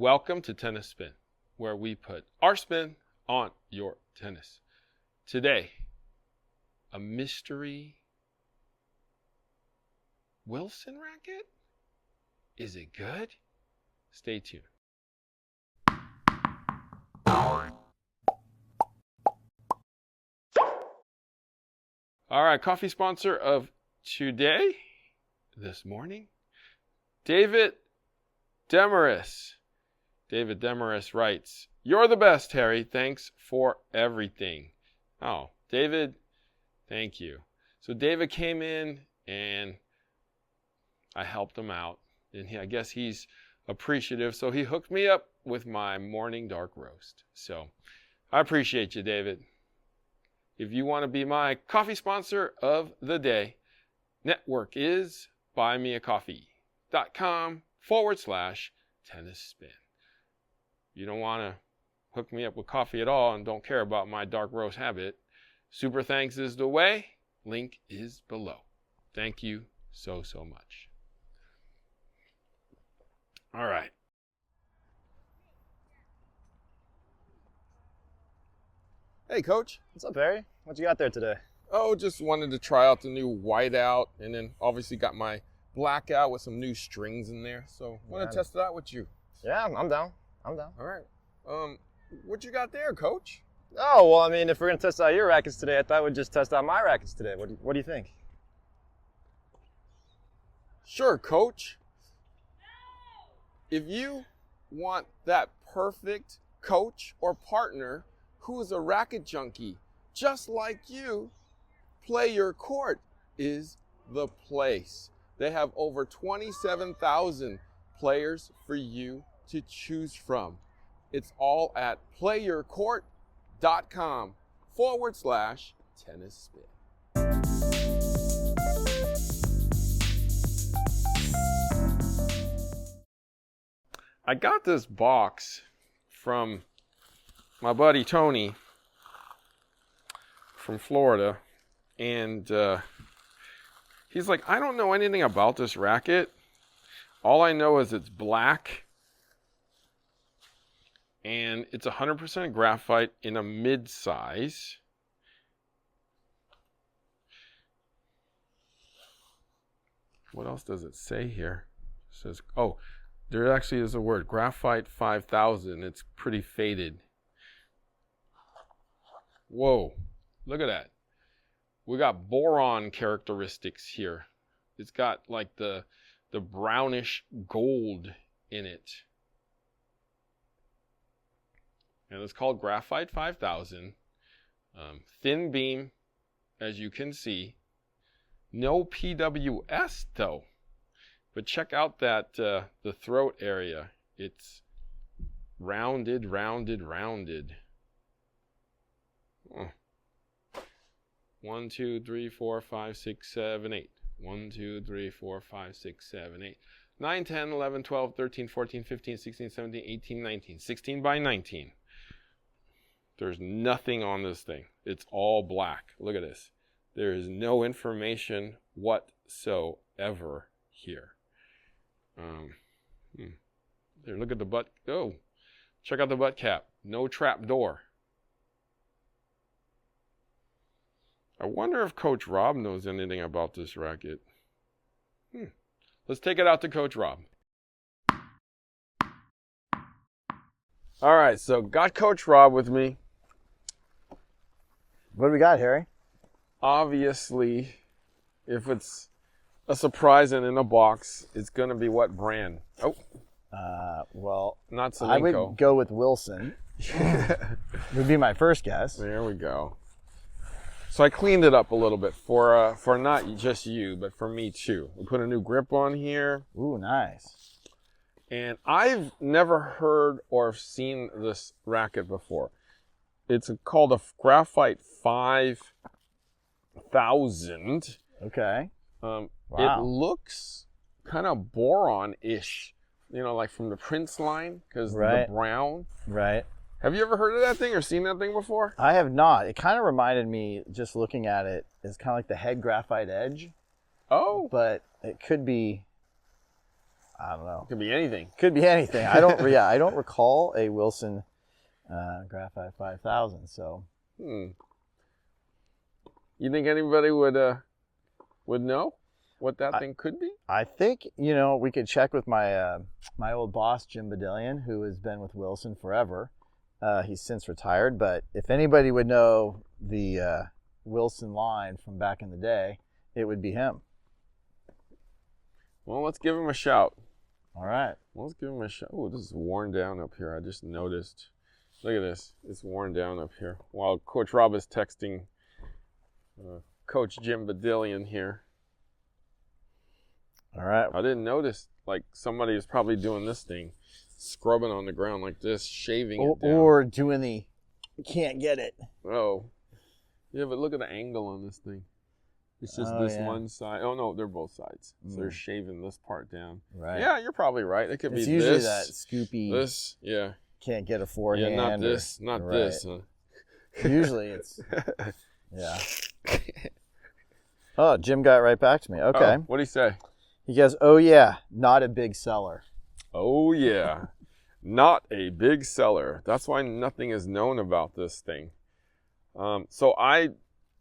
Welcome to Tennis Spin, where we put our spin on your tennis. Today, a mystery Wilson racket? Is it good? Stay tuned. All right, coffee sponsor of today, this morning, David Demarest. David Demarest writes, "You're the best, Harry. Thanks for everything." Oh, David, thank you. So David came in and I helped him out. And I guess he's appreciative. So he hooked me up with my morning dark roast. So I appreciate you, David. If you want to be my coffee sponsor of the day, network is buymeacoffee.com/tennis spin. You don't want to hook me up with coffee at all and don't care about my dark roast habit, super thanks is the way. Link is below. Thank you so much. All right. Hey, Coach. What's up, Harry? What you got there today? Oh, just wanted to try out the new white out, and then obviously got my black out with some new strings in there. So want to test it out with you. Yeah, I'm down. I'm down. All right. What you got there, Coach? Oh, well, I mean, if we're going to test out your rackets today, I thought we'd just test out my rackets today. What do you think? Sure, Coach. If you want that perfect coach or partner who is a racket junkie just like you, Play Your Court is the place. They have over 27,000 players for you to choose from. It's all at playyourcourt.com/tennis spin. I got this box from my buddy Tony from Florida, and he's like, I don't know anything about this racket. All I know is it's black, and it's 100% graphite in a mid-size. What else does it say here? It says, oh, there actually is a word, Graphite 5000. It's pretty faded. Whoa, look at that. We got boron characteristics here. It's got like the brownish gold in it. And it's called Graphite 5000. Thin beam, as you can see. No PWS though. But check out that the throat area. It's rounded. Oh. 1, 2, 3, 4, 5, 6, 7, 8. 1, 2, 3, 4, 5, 6, 7, 8. 9, 10, 11, 12, 13, 14, 15, 16, 17, 18, 19. 16 by 19. There's nothing on this thing. It's all black. Look at this. There is no information whatsoever here. There, look at the butt. Oh, check out the butt cap. No trap door. I wonder if Coach Rob knows anything about this racket. Let's take it out to Coach Rob. All right, so got Coach Rob with me. What do we got, Harry? Obviously, if it's a surprise and in a box, it's going to be what brand? Oh. Well, not Solinco. I would go with Wilson. Would be my first guess. There we go. So I cleaned it up a little bit for not just you, but for me too. We put a new grip on here. Ooh, nice. And I've never heard or seen this racket before. It's called a Graphite 5000. Okay. Wow. It Wow. looks kind of boron-ish, you know, like from the Prince line, because Right. the brown. Right. Have you ever heard of that thing or seen that thing before? I have not. It kind of reminded me, just looking at it, it's kind of like the head graphite edge. Oh. But it could be, I don't know. Could be anything. Could be anything. I don't recall a Wilson Graphite 5000. So. You think anybody would know what that thing could be? I think, you know, we could check with my my old boss, Jim Badillion, who has been with Wilson forever. He's since retired, but if anybody would know the Wilson line from back in the day, it would be him. Well, let's give him a shout. All right. Let's give him a shout. Oh, this is worn down up here. I just noticed. Look at this. It's worn down up here. While Coach Rob is texting Coach Jim Badillion here. All right. I didn't notice, like, somebody is probably doing this thing, scrubbing on the ground like this, shaving it down. Or doing the can't get it. Oh. Yeah, but look at the angle on this thing. It's just one side. Oh, no, they're both sides. So they're shaving this part down. Right. Yeah, you're probably right. It could be usually this. that scoopy. This, yeah. Can't get a forehand. Yeah, not this. Not this. Huh? Usually it's, yeah. Oh, Jim got right back to me. Okay. Oh, what'd he say? He goes, oh, yeah, not a big seller. Oh, yeah. Not a big seller. That's why nothing is known about this thing. So I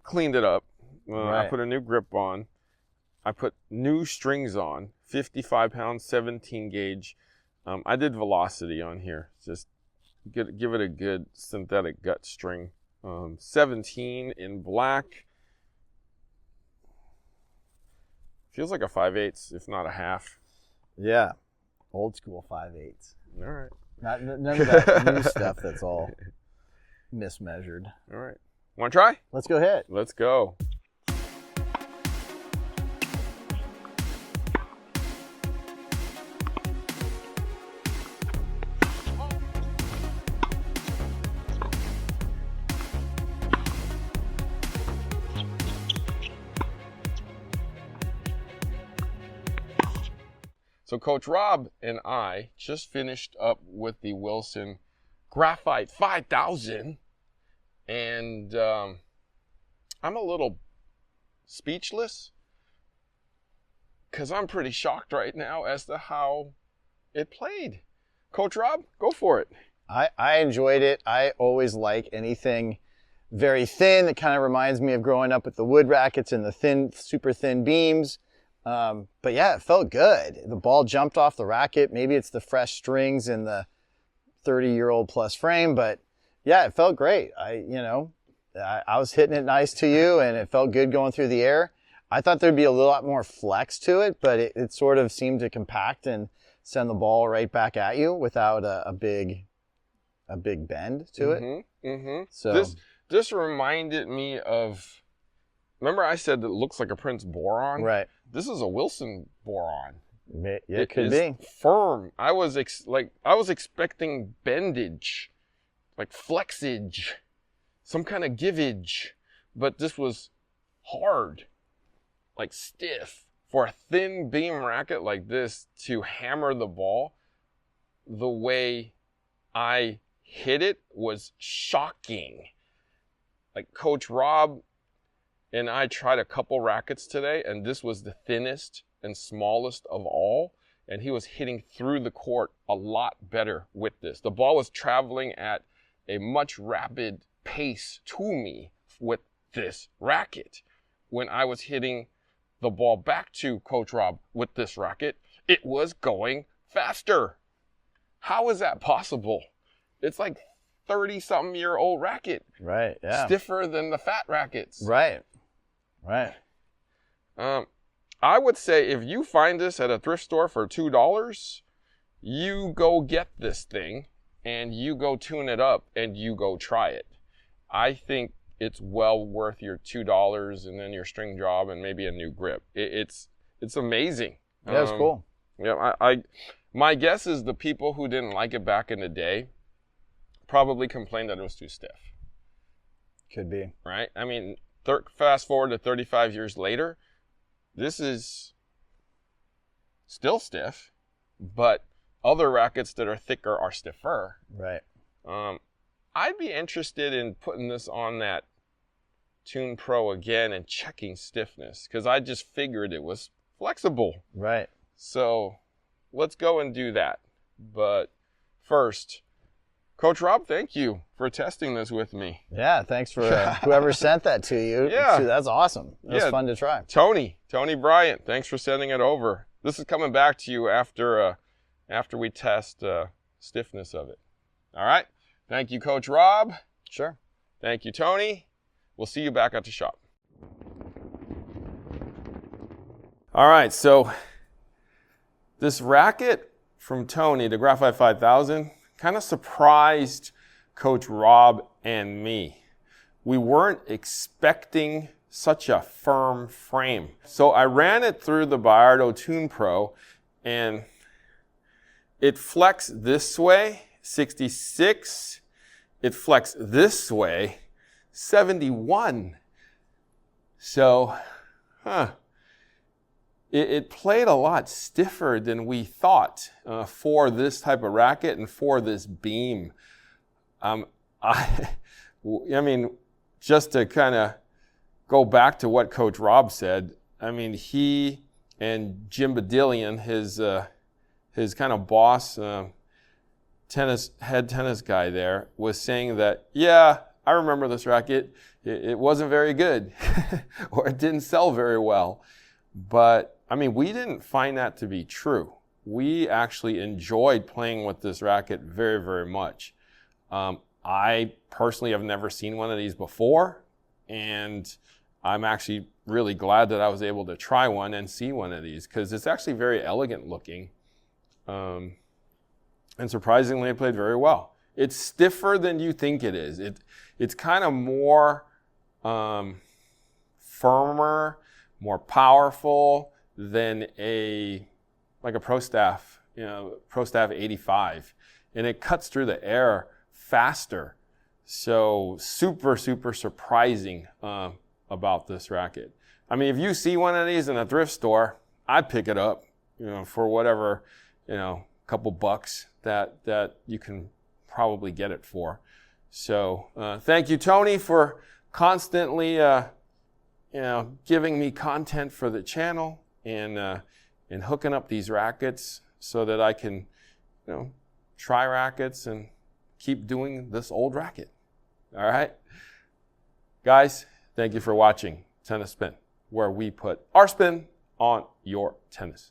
cleaned it up. I put a new grip on. I put new strings on, 55 pounds, 17 gauge. I did velocity on here. Just give it a good synthetic gut string. 17 in black. Feels like a 5/8, if not a half. Yeah. Old school 5/8. All right. None of that new stuff that's all mismeasured. All right. Want to try? Let's go ahead. Let's go. So Coach Rob and I just finished up with the Wilson Graphite 5000, and I'm a little speechless because I'm pretty shocked right now as to how it played. Coach Rob, go for it. I enjoyed it. I always like anything very thin. It kind of reminds me of growing up with the wood rackets and the thin, super thin beams. But yeah, it felt good. The ball jumped off the racket. Maybe it's the fresh strings in the 30-year-old plus frame, but yeah, it felt great. I was hitting it nice to you and it felt good going through the air. I thought there'd be a lot more flex to it, but it sort of seemed to compact and send the ball right back at you without a big bend to it. So this reminded me of, remember I said that it looks like a Prince boron? Right. This is a Wilson boron. It could be firm. I was expecting bendage, like flexage, some kind of givage, but this was hard, like stiff. For a thin beam racket like this to hammer the ball, the way I hit it was shocking. Like Coach Rob and I tried a couple rackets today, and this was the thinnest and smallest of all, and he was hitting through the court a lot better with this. The ball was traveling at a much rapid pace to me with this racket. When I was hitting the ball back to Coach Rob with this racket, it was going faster. How is that possible? It's like 30-something-year-old racket. Right, yeah. Stiffer than the fat rackets. Right. I would say if you find this at a thrift store for $2, you go get this thing and you go tune it up and you go try it. I think it's well worth your $2 and then your string job and maybe a new grip. It's amazing. Yeah, it's cool. Yeah, my guess is the people who didn't like it back in the day probably complained that it was too stiff. Could be. Right? I mean, fast forward to 35 years later, this is still stiff, but other rackets that are thicker are stiffer. Right. I'd be interested in putting this on that Tune Pro again and checking stiffness, because I just figured it was flexible. Right. So let's go and do that. But first, Coach Rob, thank you for testing this with me. Yeah, thanks for whoever sent that to you. Yeah. That's awesome. It was fun to try. Tony Bryant, thanks for sending it over. This is coming back to you after we test stiffness of it. All right. Thank you, Coach Rob. Sure. Thank you, Tony. We'll see you back at the shop. All right, so this racket from Tony, the Graphite 5000, kind of surprised Coach Rob and me. We weren't expecting such a firm frame. So I ran it through the Bayardo Tune Pro, and it flexed this way, 66. It flexed this way, 71. So, It played a lot stiffer than we thought for this type of racket and for this beam. I mean, just to kind of go back to what Coach Rob said, I mean, he and Jim Badillion, his kind of boss, head tennis guy there, was saying that, yeah, I remember this racket. It wasn't very good, or it didn't sell very well. But I mean, we didn't find that to be true. We actually enjoyed playing with this racket very, very much. I personally have never seen one of these before, and I'm actually really glad that I was able to try one and see one of these, because it's actually very elegant looking. And surprisingly, it played very well. It's stiffer than you think it is. It's kind of more firmer, more powerful than like a Pro Staff, Pro Staff 85, and it cuts through the air faster. So super, super surprising about this racket. I mean, if you see one of these in a thrift store, I'd pick it up, for whatever, couple bucks that you can probably get it for. So thank you, Tony, for constantly giving me content for the channel and hooking up these rackets so that I can, try rackets and keep doing this old racket. All right? Guys, thank you for watching Tennis Spin, where we put our spin on your tennis.